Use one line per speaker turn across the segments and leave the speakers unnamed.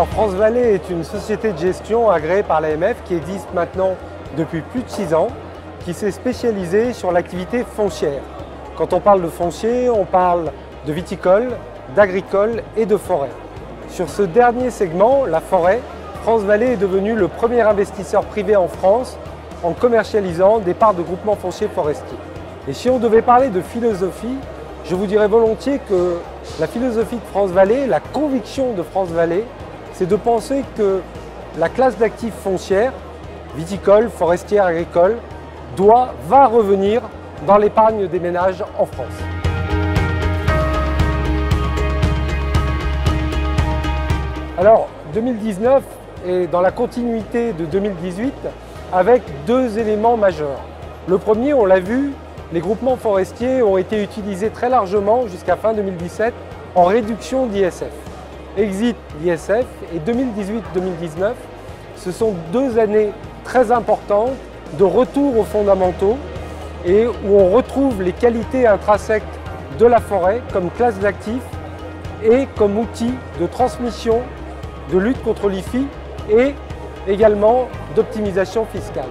Alors France Vallée est une société de gestion agréée par l'AMF qui existe maintenant depuis plus de 6 ans, qui s'est spécialisée sur l'activité foncière. Quand on parle de foncier, on parle de viticole, d'agricole et de forêt. Sur ce dernier segment, la forêt, France Vallée est devenu le premier investisseur privé en France en commercialisant des parts de groupements fonciers forestiers. Et si on devait parler de philosophie, je vous dirais volontiers que la philosophie de France Vallée, la conviction de France Vallée, c'est de penser que la classe d'actifs foncières, viticole, forestière, agricole, va revenir dans l'épargne des ménages en France. Alors 2019 est dans la continuité de 2018 avec 2 éléments majeurs. Le premier, on l'a vu, les groupements forestiers ont été utilisés très largement jusqu'à fin 2017 en réduction d'ISF. Exit l'ISF et 2018-2019, ce sont 2 années très importantes de retour aux fondamentaux et où on retrouve les qualités intrinsèques de la forêt comme classe d'actifs et comme outil de transmission, de lutte contre l'IFI et également d'optimisation fiscale.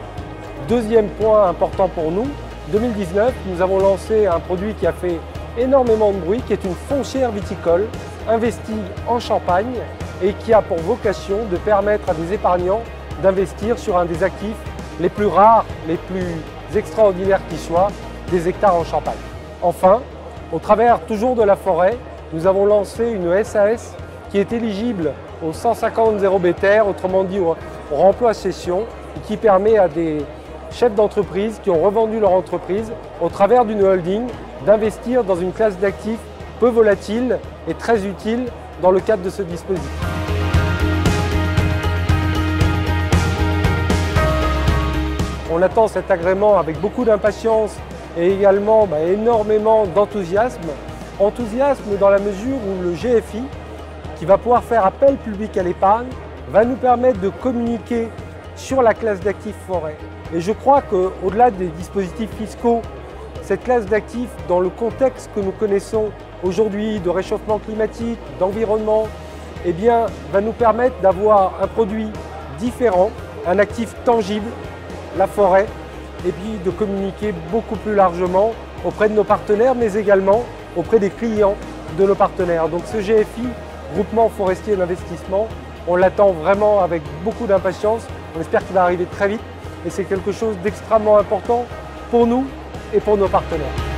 Deuxième point important pour nous, 2019, nous avons lancé un produit qui a fait énormément de bruit, qui est une foncière viticole investie en Champagne et qui a pour vocation de permettre à des épargnants d'investir sur un des actifs les plus rares, les plus extraordinaires qui soient, des hectares en Champagne. Enfin, au travers toujours de la forêt, nous avons lancé une SAS qui est éligible aux 150 0 BTR, autrement dit au remploi cession, et qui permet à des chefs d'entreprise qui ont revendu leur entreprise au travers d'une holding d'investir dans une classe d'actifs peu volatile et très utile dans le cadre de ce dispositif. On attend cet agrément avec beaucoup d'impatience et également énormément d'enthousiasme. Enthousiasme dans la mesure où le GFI, qui va pouvoir faire appel public à l'épargne, va nous permettre de communiquer sur la classe d'actifs forêt. Et je crois qu'au-delà des dispositifs fiscaux, cette classe d'actifs, dans le contexte que nous connaissons aujourd'hui de réchauffement climatique, d'environnement, va nous permettre d'avoir un produit différent, un actif tangible, la forêt, et puis de communiquer beaucoup plus largement auprès de nos partenaires, mais également auprès des clients de nos partenaires. Donc ce GFI, Groupement Forestier d'Investissement, on l'attend vraiment avec beaucoup d'impatience. On espère qu'il va arriver très vite et c'est quelque chose d'extrêmement important pour nous et pour nos partenaires.